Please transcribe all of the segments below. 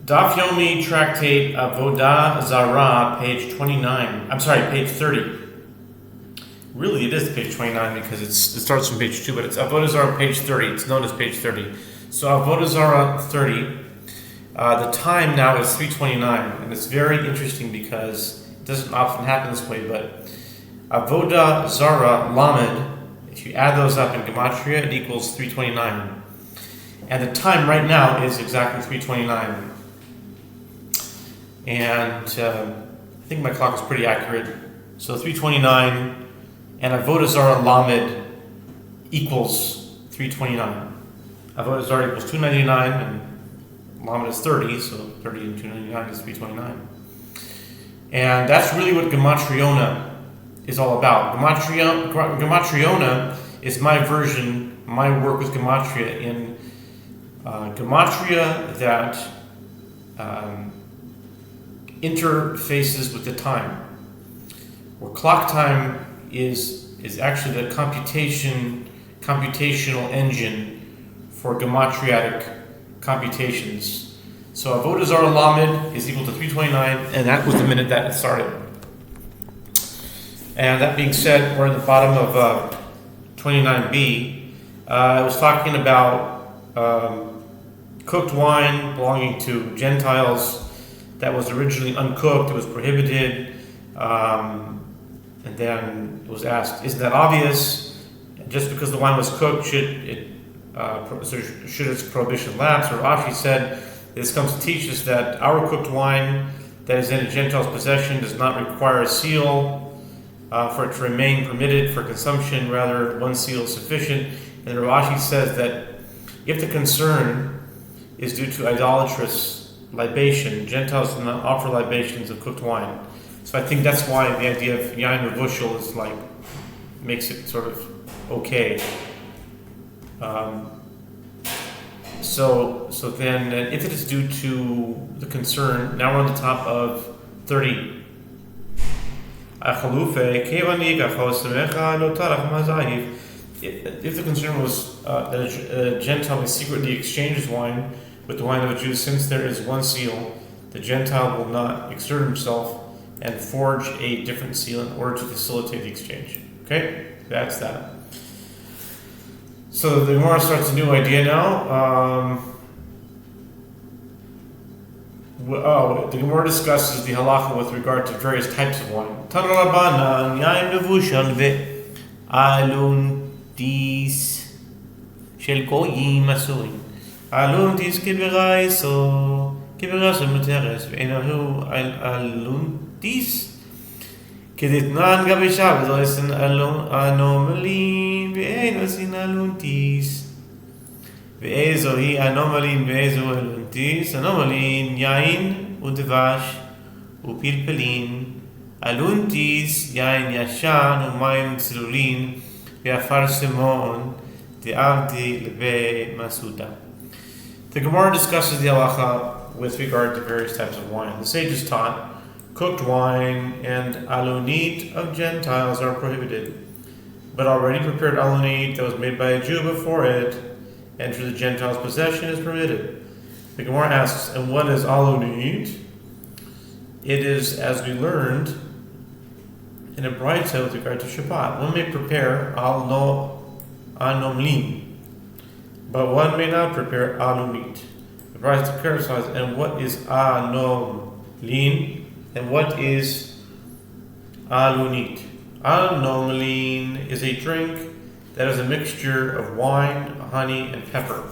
Daf Yomi Tractate Avodah Zarah, page 29. Page 30. Really, it is page 29 because it starts from page 2, but it's Avodah Zarah, page 30. It's known as page 30. So Avodah Zarah 30, the time now is 3:29, and it's very interesting because it doesn't often happen this way, but Avodah Zarah Lamed, if you add those up in Gematria, it equals 3:29. And the time right now is exactly 3:29. And I think my clock is pretty accurate. So 3:29 and Avodah Zarah Lamed equals 3:29. Avodah Zarah equals 299 and Lamed is 30, so 30 and 299 is 3:29. And that's really what Gematriona is all about. Gematriona is my version, my work with Gematria in Gematria that interfaces with the time. Where clock time is actually the computational engine for gematriatic computations. So Avodah Zarah Lamed is equal to 3:29, and that was the minute that it started. And that being said, we're in the bottom of 29b. I was talking about cooked wine belonging to Gentiles that was originally uncooked. It was prohibited. And then it was asked, isn't that obvious? Just because the wine was cooked, should its prohibition lapse? Or Rashi said, this comes to teach us that our cooked wine that is in a Gentile's possession does not require a seal for it to remain permitted for consumption. Rather, one seal is sufficient. And Rashi says that if the concern is due to idolatrous libation, Gentiles do not offer libations of cooked wine. So I think that's why the idea of yain revushal is makes it sort of okay. So then, if it is due to the concern, now we're on the top of 30. If the concern was that a Gentile may secretly exchange his wine with the wine of a Jew, since there is one seal, the Gentile will not exert himself and forge a different seal in order to facilitate the exchange. Okay? That's that. So the Gemara starts a new idea now. The Gemara discusses the halacha with regard to various types of wine. Tana Rabbanan, yain nevushal ve'aluntis shel goyim asurin. Aluntis kiberaiso muteres ve'enahu aluntis keditnan gabisha v'zoisen anomalin ve'enosin aluntis ve'ezo hi anomalin ve'ezo aluntis anomalin yain udvash upilpelin aluntis yain yashan umayim tzilulin ve'afar simon de'avdi lebe masuda. The Gemara discusses the halacha with regard to various types of wine. The sages taught cooked wine and alunit of Gentiles are prohibited, but already prepared alunit that was made by a Jew before it entered the Gentile's possession is permitted. The Gemara asks, and what is alunit? It is, as we learned in a Braita with regard to Shabbat, one may prepare anomlin, but one may not prepare alunit. The Braita clarifies, and what is anomlin, and what is alunit? Anomlin is a drink that is a mixture of wine, honey, and pepper.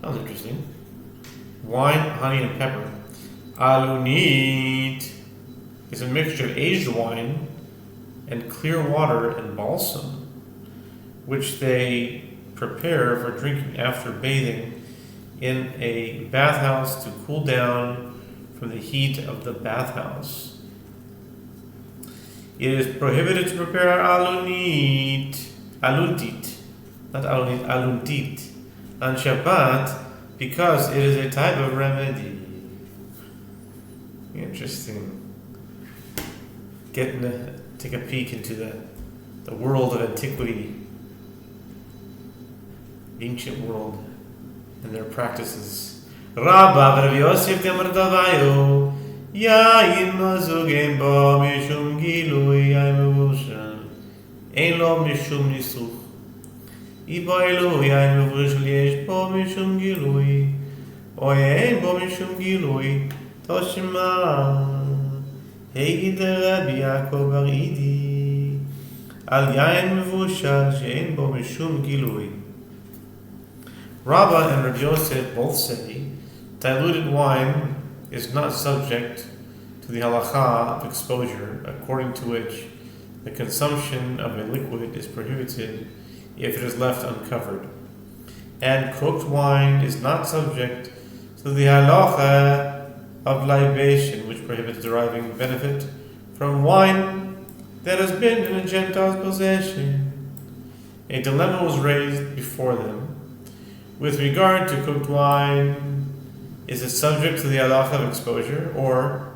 Sounds interesting. Wine, honey, and pepper. Alunit is a mixture of aged wine and clear water and balsam, which they prepare for drinking after bathing in a bathhouse to cool down from the heat of the bathhouse. It is prohibited to prepare aluntit, on Shabbat because it is a type of remedy. Interesting. Take a peek into the world of antiquity, ancient world, and their practices. רבא ורבי יוסף דאמר דבעיו, יין מזוג אין בו משום גילוי יין מבושל, אין לו משום ניסוך. איבאילו יין מבושל יש בו משום גילוי, או אין בו משום גילוי, תשמע. היגיד רבי יעקב בר אידי, על יין מבושל שאין בו משום גילוי. Rabbah and Rabbi Yosef both say diluted wine is not subject to the halacha of exposure, according to which the consumption of a liquid is prohibited if it is left uncovered. And cooked wine is not subject to the halacha of libation, which prohibits deriving benefit from wine that has been in a Gentile's possession. A dilemma was raised before them with regard to cooked wine. Is it subject to the halacha of exposure, or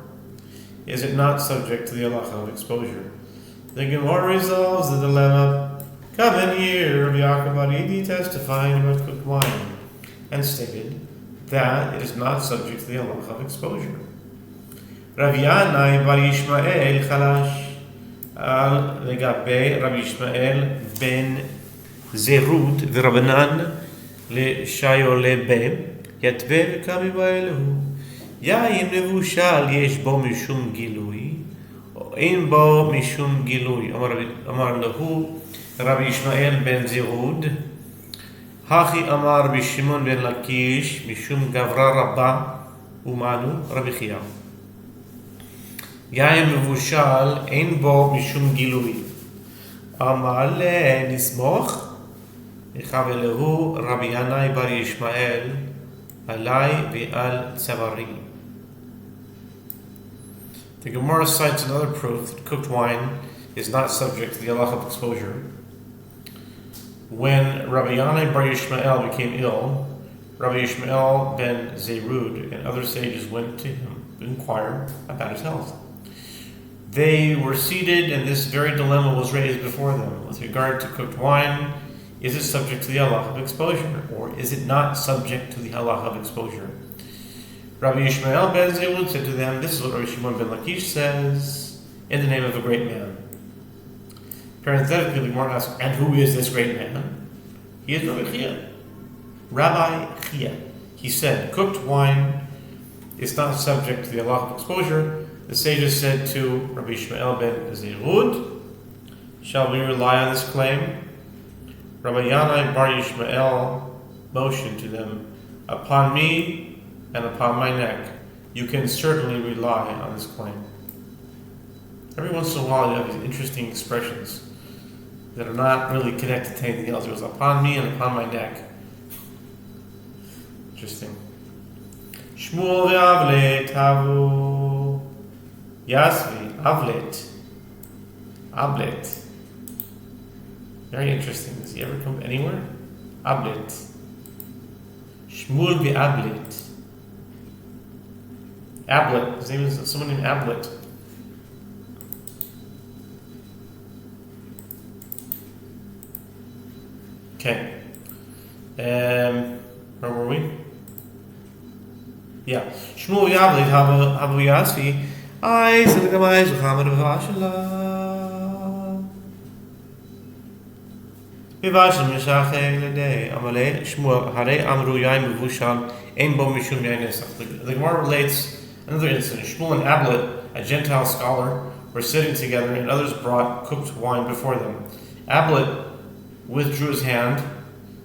is it not subject to the halacha of exposure? The Gemara resolves the dilemma. Come in here, Rabbi Yaakov bar Idi testifying about cooked wine, and stated that it is not subject to the halacha of exposure. Rabbi Yanai bar Yishmael Chadash al legabe Rabbi Yishmael ben Zerut v'Rabanan לשייולבה יתווה וקמי באלוהו יין מבושל יש בו משום גילוי או אין בו משום גילוי אמר לו רבי ישמעאל בן זירוד הכי אמר רבי שמעון בן לקיש משום גברה רבה ומנו רבי חייא יין מבושל אין בו משום גילוי אמר לנסמוך Echav Elehu Rabbi Yanai bar Yishmael Alai Ve'al Tzavari. The Gemara cites another proof that cooked wine is not subject to the halacha of exposure. When Rabbi Yanai bar Yishmael became ill, Rabbi Yishmael ben Zerud and other sages went to him to inquire about his health. They were seated, and this very dilemma was raised before them with regard to cooked wine. Is it subject to the halacha of exposure, or is it not subject to the halacha of exposure? Rabbi Yishmael ben Zerud said to them, this is what Rabbi Shimon ben Lakish says, in the name of a great man. Parenthetically, the Gemara asks, and who is this great man? He is Rabbi Chiya. Rabbi Chiya. He said, cooked wine is not subject to the halacha of exposure. The sages said to Rabbi Yishmael ben Zerud, shall we rely on this claim? Rabbi Yanai bar Yishmael motioned to them, upon me and upon my neck, you can certainly rely on this claim. Every once in a while you have these interesting expressions that are not really connected to anything else. It was upon me and upon my neck. Interesting. Shmuel ve'avlet havu Yasvi avlet. Ablet. Very interesting. Does he ever come anywhere? Ablet. Shmuel ve'ablet. Ablet. His name is someone named Ablet. Okay. Where were we? Yeah. Shmuel ve'ablet havu Yasvi. Ay, zelagamai zuchamad v'hashala. Vivashim Meshacheh Ledei Amalei Shmuel Harei Amru Yain Mevushal Ein Bo Mishum Yain Nesach. The Gemara relates another incident. Shmuel and Ablet, a Gentile scholar, were sitting together, and others brought cooked wine before them. Ablet withdrew his hand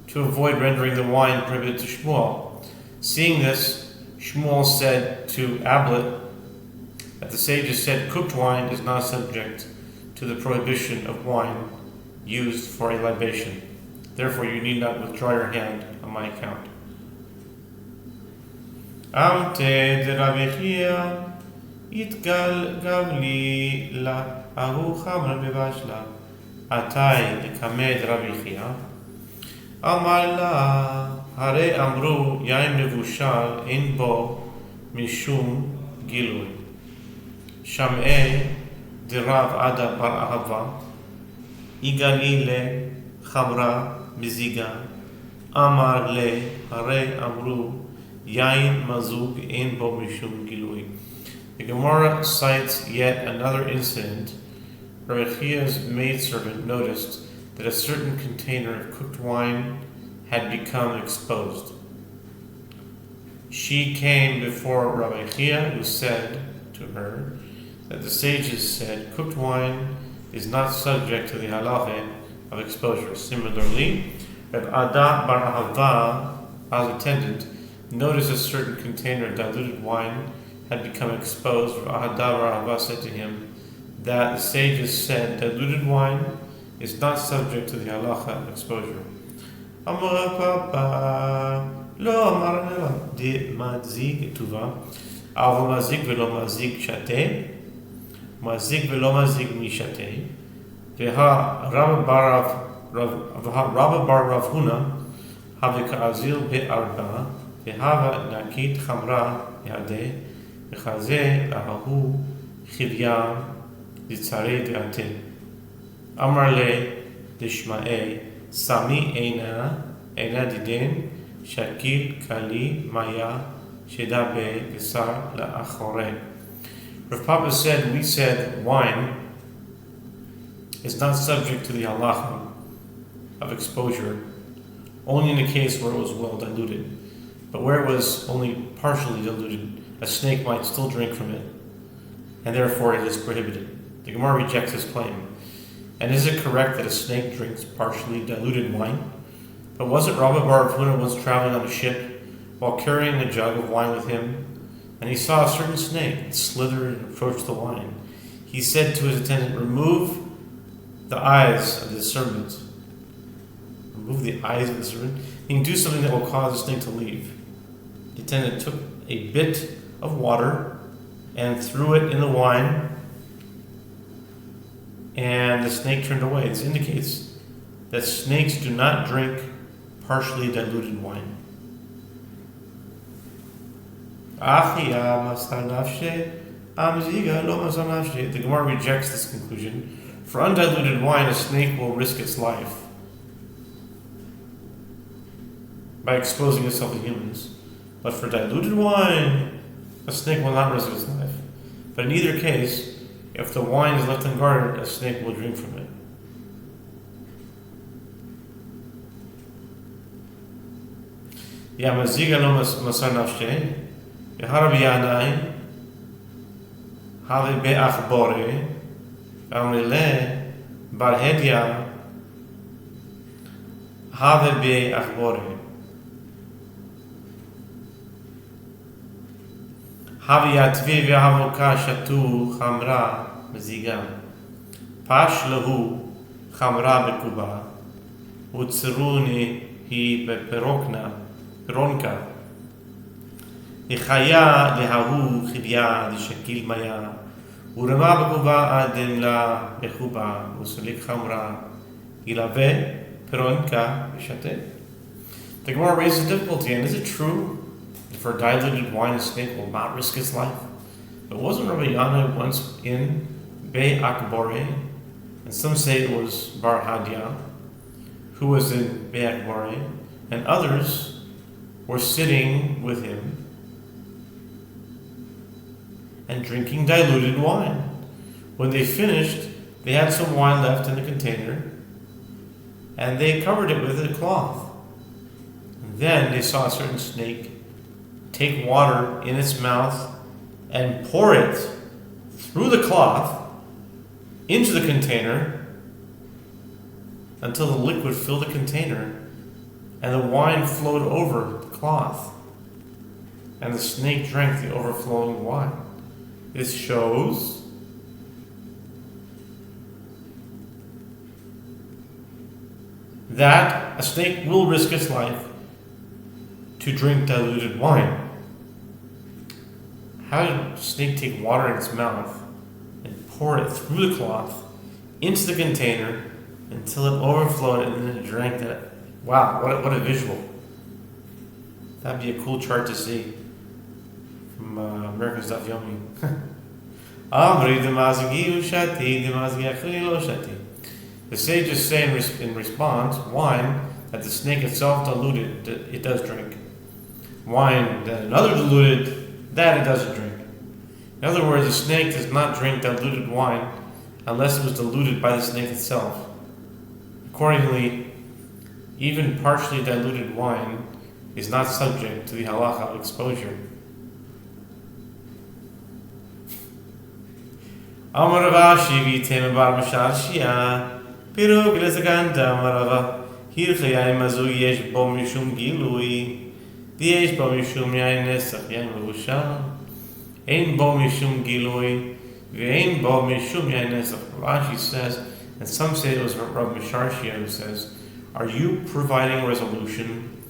to avoid rendering the wine prohibited to Shmuel. Seeing this, Shmuel said to Ablet that the sages said cooked wine is not subject to the prohibition of wine used for a libation. Therefore, you need not withdraw your hand on my account. Amte de Rabbi Chiya itgal gavli la ahu chamra bevashla atai lekamed Rabbi Chiya amar la hare amru yain mevushal in bo mishum gilui sham'e de Rav Ada bar Ahava Igali le chamra miziga amar le hare amru yain mazug ein bo mishum gilui. The Gemara cites yet another incident where Chia's maidservant noticed that a certain container of cooked wine had become exposed. She came before Rabbi Chia, who said to her that the sages said cooked wine is not subject to the halacha of exposure. Similarly, Rav Ada bar Ahava, attendant, noticed a certain container of diluted wine had become exposed. Rav Ada bar Ahava said to him that the sages said diluted wine is not subject to the halacha of exposure. Amar Papa, lo amar nela de mazig tuva, av mazig velo mazig shate, mazig velo mazig mishate, veha Rabba bar Rav Huna, have ka'azil be'arba, vehava nakit chamra yade, vechaze lahahu chivya ditzare de'ate. Amar le dishma'e, Sami eina diden shakil kali maya shedabe besar la'achore. Rav Papa said, we said wine is not subject to the halacha of exposure only in the case where it was well diluted. But where it was only partially diluted, a snake might still drink from it, and therefore it is prohibited. The Gemara rejects this claim. And is it correct that a snake drinks partially diluted wine? But wasn't Rabba bar Rav Huna once traveling on a ship while carrying a jug of wine with him, and he saw a certain snake that slithered and approached the wine? He said to his attendant, remove the eyes of the servant. Remove the eyes of the servant. He can do something that will cause the snake to leave. The attendant took a bit of water and threw it in the wine, and the snake turned away. This indicates that snakes do not drink partially diluted wine. The Gemara rejects this conclusion. For undiluted wine, a snake will risk its life by exposing itself to humans. But for diluted wine, a snake will not risk its life. But in either case, if the wine is left unguarded, a snake will drink from it. Yamaziga lo masar nafshe, yaharabi yanai, have be'achbore, amrile barhedia, have be'achbore. Haviyatvi v'havoka shatu chamra meziga. Pash lahu chamra bekuba. Utzeruni hi beperonka. Ichaya lehahu chivya dishakil maya. Urema bekuba adin la bekuba. Usulik chamra ilave peronka v'shate. The Gemara raises difficulty, and is it true? For diluted wine, a snake will not risk its life. But wasn't Rabbi Yana once in Be Akbore? And some say it was Bar Hadia, who was in Be Akbore, and others were sitting with him and drinking diluted wine. When they finished, they had some wine left in the container, and they covered it with a cloth. And then they saw a certain snake take water in its mouth and pour it through the cloth into the container until the liquid filled the container and the wine flowed over the cloth, and the snake drank the overflowing wine. This shows that a snake will risk its life to drink diluted wine. How did a snake take water in its mouth and pour it through the cloth into the container until it overflowed and then it drank that? Wow, what a visual. That'd be a cool chart to see from America's Daf Yomi. The sages say in response, wine that the snake itself diluted, it does drink. wine that another diluted, that it doesn't drink. In other words, a snake does not drink diluted wine unless it was diluted by the snake itself. Accordingly, even partially diluted wine is not subject to the halacha of exposure. Amar Ravashi v'itema bar mashal shia pirog lezaganda amarava hircha yain mazu yesh bo mishum gilui v'yesh bo mishum yain nesach yain mevusha ein bo mishum gilui v'ein bo mishum yain nesach. Rashi says, and some say it was Rav Misharshia who says, are you providing resolution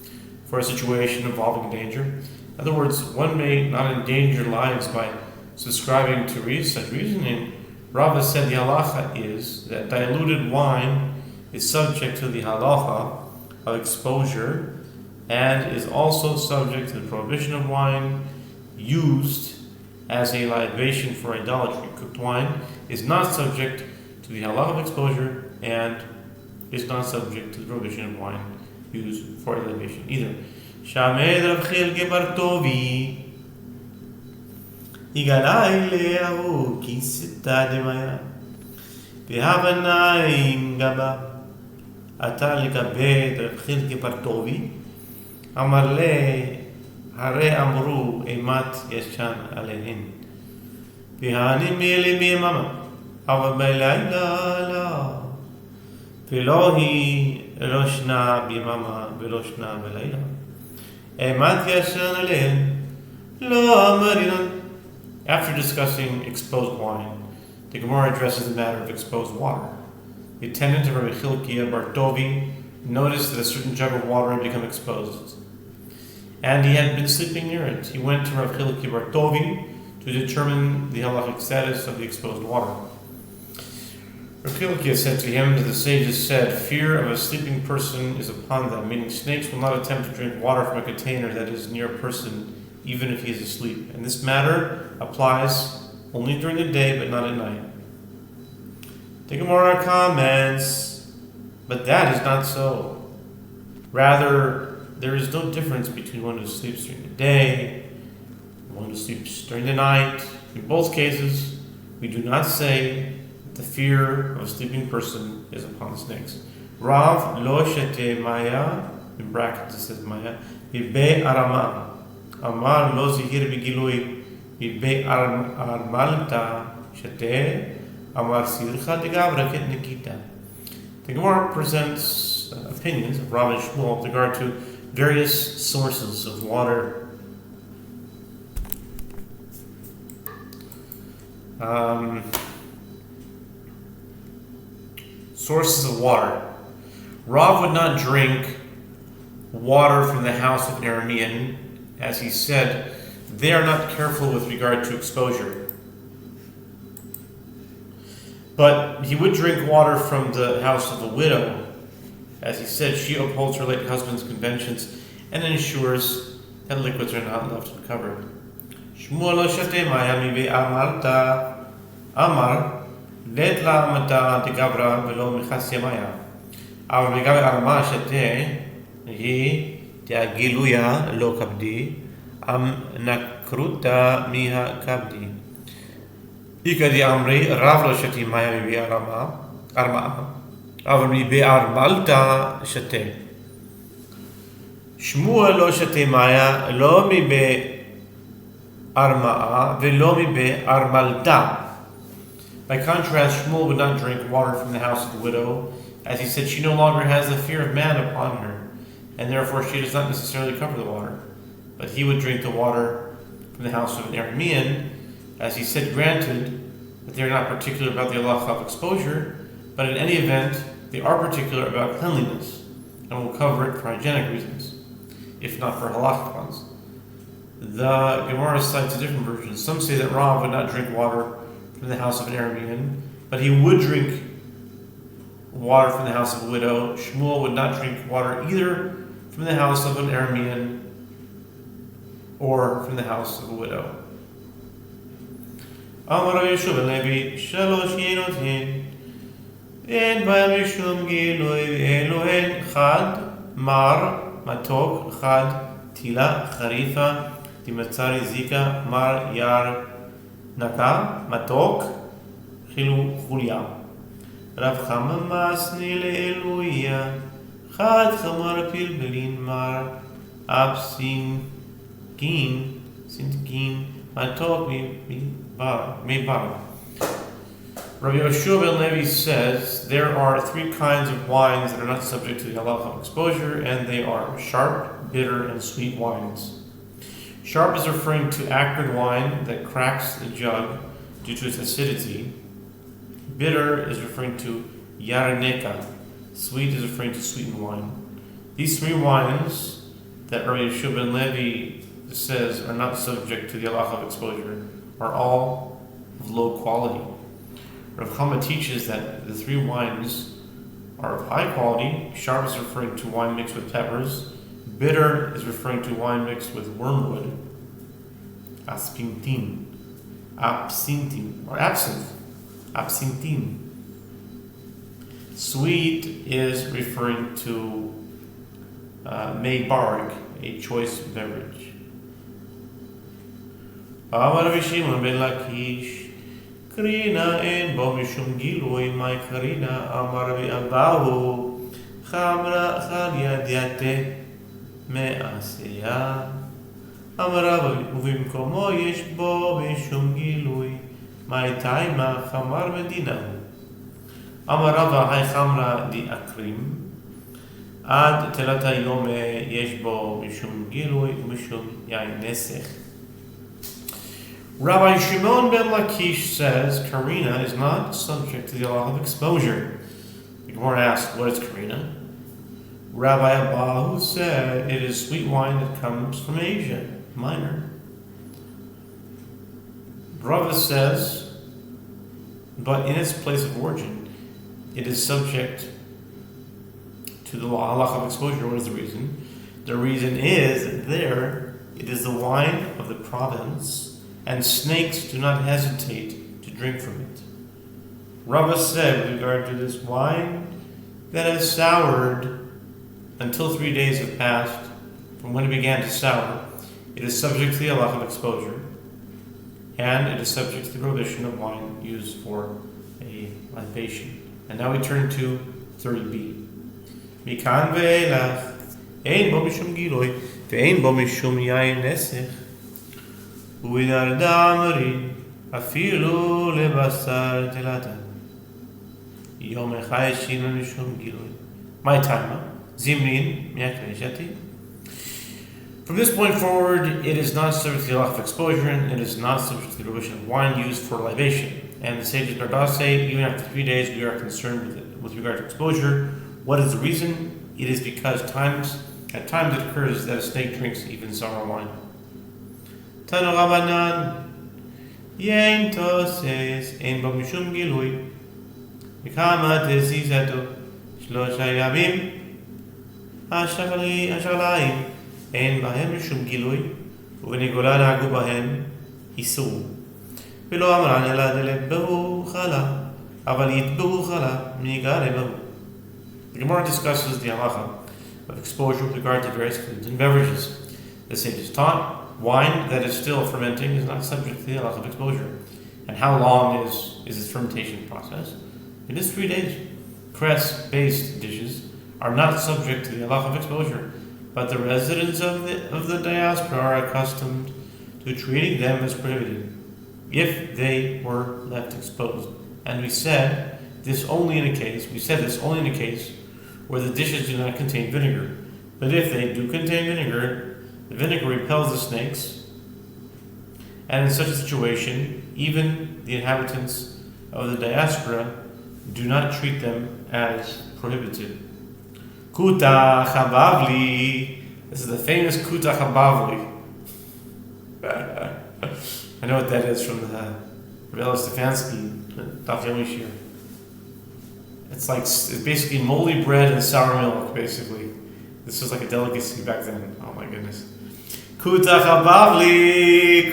for a situation involving danger? In other words, one may not endanger lives by subscribing to such reasoning. Rava said the halacha is that diluted wine is subject to the halacha of exposure and is also subject to the prohibition of wine used as a libation for idolatry. Cooked wine is not subject to the halacha of exposure and is not subject to the prohibition of wine used for a libation either. Shamed Rav Chilke bar Tovi Igalai le'ahu ki sita demaya V'havanayim gaba Ata legabed Rav Chilke bar Tovi Amar le Hare amru emat yashan alehin V'hanim mele b'yemama Ava b'layla la V'lo hi roshna b'yemama V'loshna b'layla Emat yashan alehin Lo amarinan. After discussing exposed wine, the Gemara addresses the matter of exposed water. The attendant of Rabbi Chilkiah bar Tovi noticed that a certain jug of water had become exposed, and he had been sleeping near it. He went to Rabbi Chilkiah bar Tovi to determine the halachic status of the exposed water. Rabbi Chilkiah said to him that the sages said, fear of a sleeping person is upon them, meaning snakes will not attempt to drink water from a container that is near a person, even if he is asleep. And this matter applies only during the day, but not at night. The Gemara comments, but that is not so. Rather, there is no difference between one who sleeps during the day and one who sleeps during the night. In both cases, we do not say that the fear of a sleeping person is upon the snakes. Rav lo shete maya, in brackets it says maya, vibe arama. Amar lo zihir b'gilui vibe armalta shate. Amar sircha degavra ket nikita. The Gemara presents opinions of Rav and Shmuel with regard to various sources of water. Sources of water. Rav would not drink water from the house of an Aramean, as he said, they are not careful with regard to exposure. But he would drink water from the house of a widow. As he said, she upholds her late husband's conventions and ensures that liquids are not left uncovered. Shmuel lo shate maya mive amarta amar let la amata de gavra velo mechasya maya. Avar megabe arma shate he Giluya lo kabdi am nakruta miha kabdi. Ikadi amri rav lo shati maya mi arma avar mi be armalta shate. Shmuel lo shate maya lo mi be arma velo mi be armalta. By contrast, Shmuel would not drink water from the house of the widow, as he said she no longer has the fear of man upon her, and therefore she does not necessarily cover the water. But he would drink the water from the house of an Aramean, as he said, granted that they are not particular about the halacha of exposure, but in any event, they are particular about cleanliness, and will cover it for hygienic reasons, if not for halachic ones. The Gemara cites a different version. Some say that Rav would not drink water from the house of an Aramean, but he would drink water from the house of a widow. Shmuel would not drink water either from the house of an Aramean or from the house of a widow. Amar Yehoshua ben Levi, shalosh yenotin, en b'ayam mishum gilui, ve'elohen chad mar matok chad tila charifa timatzari zika mar yar naka matok chilu chulia. Rav Chama masni le'eluya chad chamar pilbelin mar sinkin matok mi bar. Rabbi Yehoshua ben Levi says there are three kinds of wines that are not subject to the halacha of exposure, and they are sharp, bitter, and sweet wines. Sharp is referring to acrid wine that cracks the jug due to its acidity. Bitter is referring to yaraneka. Sweet is referring to sweetened wine. These three wines that Rabbi Yehoshua ben Levi says are not subject to the halacha of exposure are all of low quality. Rav Chama teaches that the three wines are of high quality. Sharp is referring to wine mixed with peppers. Bitter is referring to wine mixed with wormwood. Absinthe. Sweet is referring to mei barg, a choice beverage. Amar Rabbi Shimon ben Lakish, Karina en bo mishum gilui, my Karina, Amar Rabbi Abahu, Chamra Chalia diate me'aseya. Amar Rabbi, ובמקומו יש בו משום גילוי, my taima chamar medina. Amar Rabbi, hay chamra di akrim, ad telat hayom yesh bo mishum gilui, mishum yain nesech. Rabbi Shimon ben Lakish says Karina is not subject to the law of exposure. The Gemara asked, what is Karina? Rabbi Abahu said it is sweet wine that comes from Asia Minor. Rava says, but in its place of origin, it is subject to the law of exposure. What is the reason? The reason is there it is the wine of the province, and snakes do not hesitate to drink from it. Rava said with regard to this wine that has soured until 3 days have passed from when it began to sour, it is subject to the halacha of exposure, and it is subject to the prohibition of wine used for a libation. And now we turn to 30b. Mikan ve'elach ein bo mishum giloi ve'ein bo mishum yain nesech u'idar damri afilu lebasar telata yom echai shim mishum giloi. My time, zimrin mi'akneshati. From this point forward, it is not subject to the law of exposure, and it is not subject to the prohibition of wine used for libation. And the sages Dardah say, even after 3 days, we are concerned with regard to exposure. What is the reason? It is because at times it occurs that a snake drinks even sour wine. Tanu Rabbanan, Yein Toses, Ein Bo Mishum Gilui, Mikama Tezizato, Shlosha Yamim, Ashalayim, אין בהם משום גילוי, ובנגולה נהגו בהם איסור. ולא אמרן אלא דלבהו חלה, אבל יתבהו חלה, מניגה לבהו. The Gemara discusses the halacha of exposure with regard to various foods and beverages. The sages taught wine that is still fermenting is not subject to the halacha of exposure. And how long is its fermentation process? It is 3 days. Cress-based dishes are not subject to the halacha of exposure, but the residents of the diaspora are accustomed to treating them as prohibited if they were left exposed. And we said this only in a case where the dishes do not contain vinegar. But if they do contain vinegar, the vinegar repels the snakes, and in such a situation, even the inhabitants of the diaspora do not treat them as prohibited. Kuta Chabavli. This is the famous Kuta Chabavli. I know what that is from the Rebbe Stefansky, Daf Yomi shir. It's basically moldy bread and sour milk, basically. This was like a delicacy back then. Oh my goodness. Kuta Chabavli,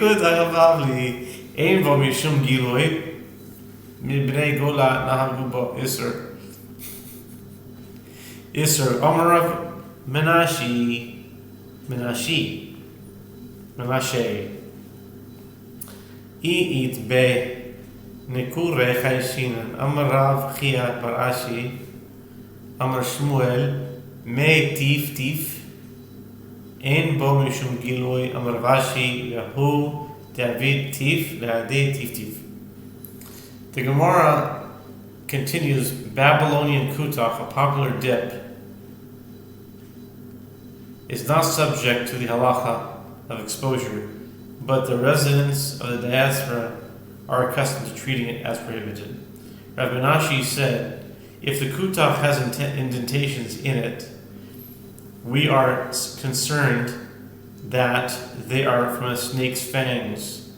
Ein bo mishum giloi, mibnei gola nahagu bo iser. Isser Amarav Menashi Menashe, Eat be Nekure Chayshinan, Amar Rav Chia Bar Ashi, Amar Shmuel, Me Tif, Ein Bo Mishum Giloi, Amar Vashi, Yahu, David Tif, Le'adeh Tif. The Gemara continues Babylonian kutach, a popular dip, is not subject to the halacha of exposure, but the residents of the diaspora are accustomed to treating it as prohibited. Rav Menashe said, if the kutach has indentations in it, we are concerned that they are from a snake's fangs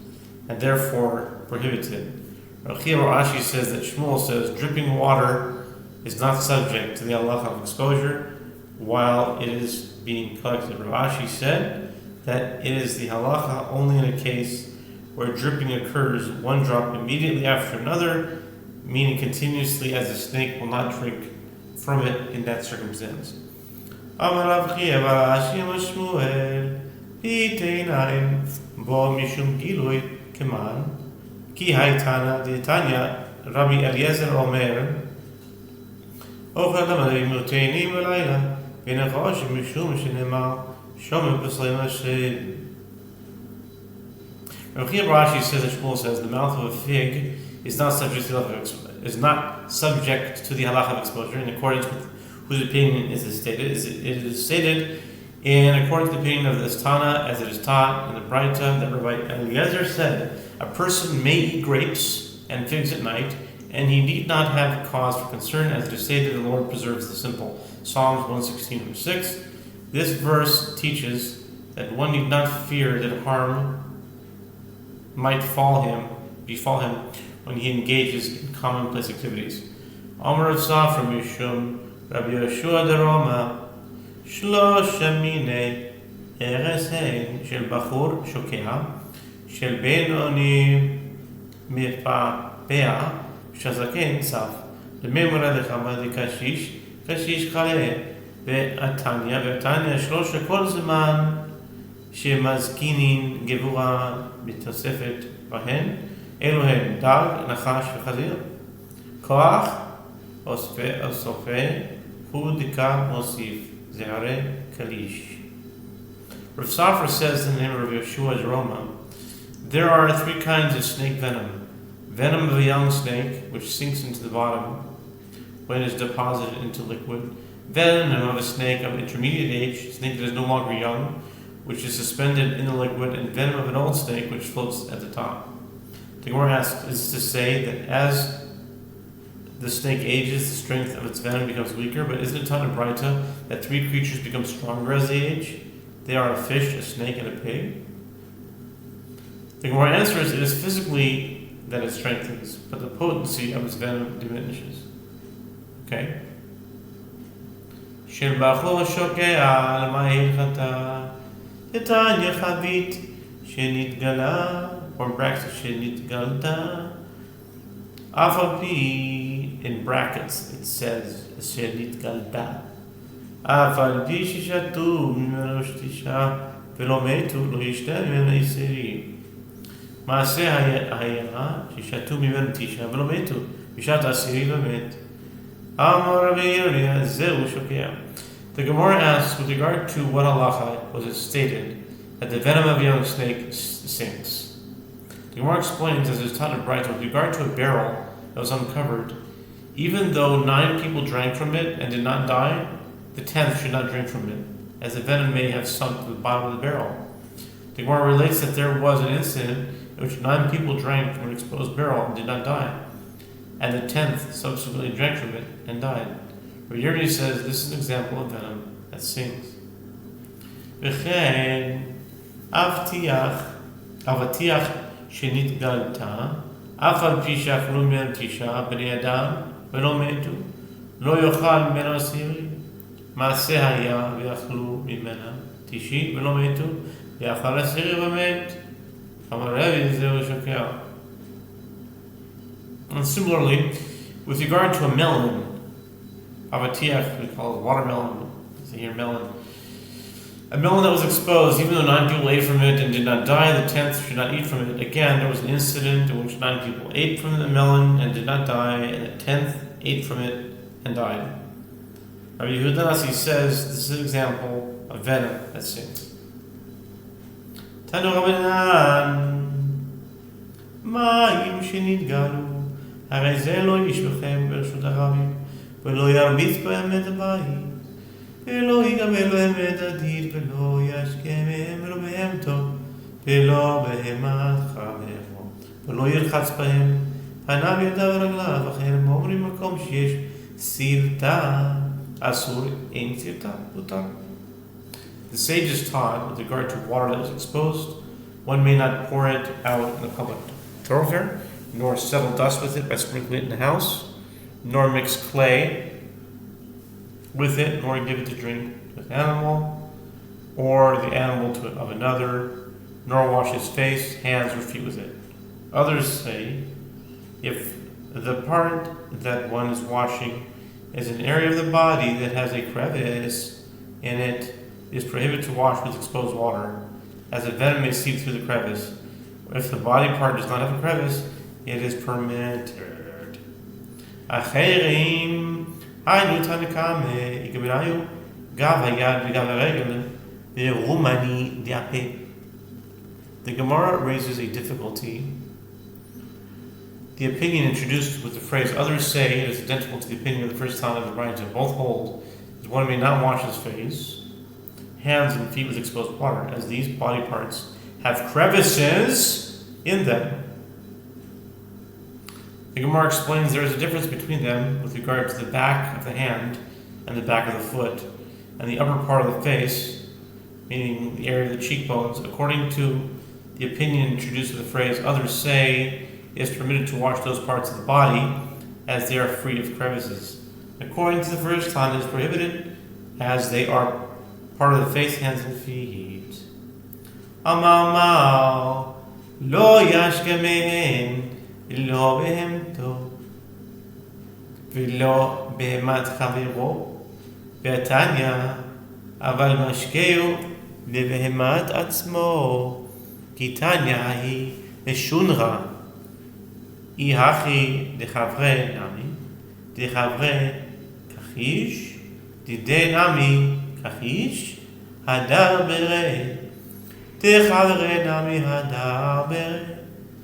and therefore prohibited. Rav Ashi says that Shmuel says dripping water is not subject to the halacha of exposure while it is being collected. Rav Ashi said that it is the halacha only in a case where dripping occurs one drop immediately after another, meaning continuously, as the snake will not drink from it in that circumstance. Amar Rav Chia bar Ashi Shmuel Piteinaim bo mishum gilui keman ki haytana de'tanya Rabbi Eliezer Omer Ochel amalei muteinim v'layla v'nechosh mishum shenemar shomim b'sleim Hashem. Rav Chia bar Ashi says that Shmuel says the mouth of a fig is not subject to the halacha of exposure in accordance with whose opinion is stated. It is stated in accordance to the opinion of the Tana as it is taught in the Braita that Rabbi Eliezer said a person may eat grapes and figs at night, and he need not have cause for concern, as it is stated, the Lord preserves the simple. Psalms 116:6. This verse teaches that one need not fear that harm might befall him when he engages in commonplace activities. Amar of Sofer Mishum Rabbi Yehoshua Deroma Shlosha Mine Eresein Shel Bachur Shokea Shel Benoni Mepapea Shazaken Saf Lememra Dechama de Kashish Kale Ve'atanya Shlosha Kol Zeman Shemazkinin Gevura Mitosefet Bahen Elohem Dag Nachash V'Chazir Koach Sofer Hudika Mosif Zarah Kalish. Rav Sofer says in the name of Yehoshua's Roma, there are three kinds of snake venom. Venom of a young snake, which sinks into the bottom when it is deposited into liquid. Venom of a snake of intermediate age, snake that is no longer young, which is suspended in the liquid. And venom of an old snake, which floats at the top. The Gemara asks, is this to say that as the snake ages, the strength of its venom becomes weaker? But isn't it taught in Braita that three creatures become stronger as they age? They are a fish, a snake, and a pig. The Gemara answers, it is physically that it strengthens, but the potency of its venom diminishes. Okay? Shel bachor shokea al ma'ilchata Titanya chavit shenitgala, or brackets shenitgalta. Afal in brackets it says shenitgalta. Afal pi shishatu mimeno shtisha velo metu lo yishta mimeno yiseri. Maaseh hayera shishatu mimeno tisha velo metu bishat asiri lo met. Amar Rabbi Yehuda zeu shokea. The Gemara asks, with regard to what halacha was it stated that the venom of a young snake sinks? The Gemara explains, as is taught in Braita, with regard to a barrel that was uncovered, even though 9 people drank from it and did not die, the 10th should not drink from it, as the venom may have sunk to the bottom of the barrel. The Gemara relates that there was an incident in which 9 people drank from an exposed barrel and did not die, and the 10th subsequently drank from it and died. Yehoshua says this is an example of venom that sinks. V'chein avatiach shenitgalta afal pi she'achlu mimeno tisha bnei adam v'lo metu lo yochal mimeno asiri maaseh haya v'yachlu mimena tishi v'lo metu v'yachal asiri v'met amar Rabbi zeu shokea. And similarly, with regard to a melon, avatiach, we call it watermelon. So here, melon. A melon that was exposed, even though 9 people ate from it and did not die, the 10th should not eat from it. Again, there was an incident in which 9 people ate from the melon and did not die, and the 10th ate from it and died. Rabbi Yehuda Nasi says this is an example of venom that stings. Tanu Rabbanan מים שנתגלו, הרי זה לא ישבכם ברשות הרבים, ולא ירביץ בהם את הבית, ולא יגמל בהם את הדיר, ולא ישקה מהם רבהם ולא בהמת חברו, ולא ירחץ בהם, פניו ידיו ורגליו, אחר אומרים מקום שיש סרטה, אסור אין סרטה, מותר. The sages taught, with regard to water that was exposed, one may not pour it out in the public thoroughfare, nor settle dust with it by sprinkling it in the house, nor mix clay with it, nor give it to drink to an animal, or the animal of another, nor wash his face, hands, or feet with it. Others say, if the part that one is washing is an area of the body that has a crevice in it, it is prohibited to wash with exposed water, as the venom may seep through the crevice. If the body part does not have a crevice, it is permitted. Acherim, haynu tanekame, ikabirayu, gav hayad v'gav haregel, v'rumani diape. The Gemara raises a difficulty. The opinion introduced with the phrase "others say" it is identical to the opinion of the first time of the Bride. Both hold that one may not wash his face, hands, and feet with exposed water, as these body parts have crevices in them. The Gemara explains there is a difference between them with regard to the back of the hand and the back of the foot, and the upper part of the face, meaning the area of the cheekbones. According to the opinion introduced with the phrase "others say," it is permitted to wash those parts of the body as they are free of crevices. According to the first time, it is prohibited as they are part of the face, hands, and feet. Amar lo yashkemen lo behemto v'lo behemat chaviro v'atanya aval mashkeu lebehemat atzmo ki tanya hi meshunra Ihachi dechavre nami, dechavre kachish, dide nami kachish, hadar bere, dechavre nami hadar bere,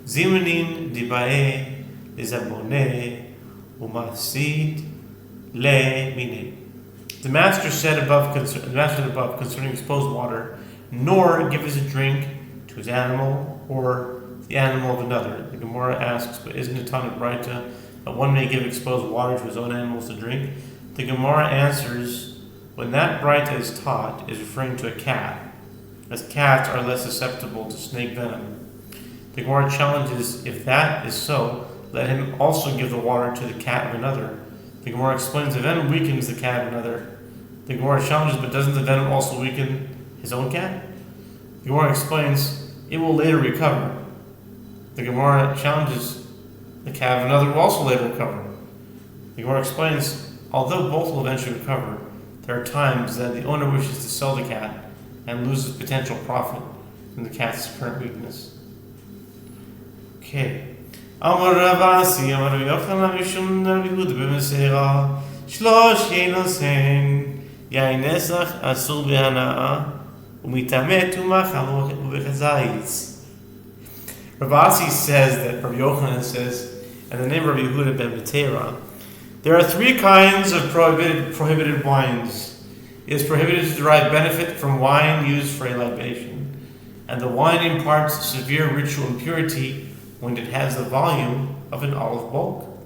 zimnin dibae, lezabone, umasit, le mine. The master said above concerning exposed water, nor give as a drink to his animal or the animal of another. The Gemara asks, but isn't it Tana Braita that one may give exposed water to his own animals to drink? The Gemara answers, when that Braita is taught, is referring to a cat, as cats are less susceptible to snake venom. The Gemara challenges, if that is so, let him also give the water to the cat of another. The Gemara explains the venom weakens the cat of another. The Gemara challenges, but doesn't the venom also weaken his own cat? The Gemara explains, it will later recover. The Gemara challenges, the cat of another will also later recover. The Gemara explains, although both will eventually recover, there are times that the owner wishes to sell the cat and loses potential profit from the cat's current weakness. Okay. Amar Ravasi, Amar Yochanan Mishum Rabbi Yehuda b'Mesera, Shlosh Yenosen, Yain Nesach Asur b'Hanaa, U'Mitame Tumah Chamor U'Bechazayis. Ravasi says that Rabbi Yochanan says, and the name of Rabbi Yehuda ben Betera, there are 3 kinds of prohibited wines. It is prohibited to derive benefit from wine used for a libation, and the wine imparts severe ritual impurity when it has the volume of an olive bulb.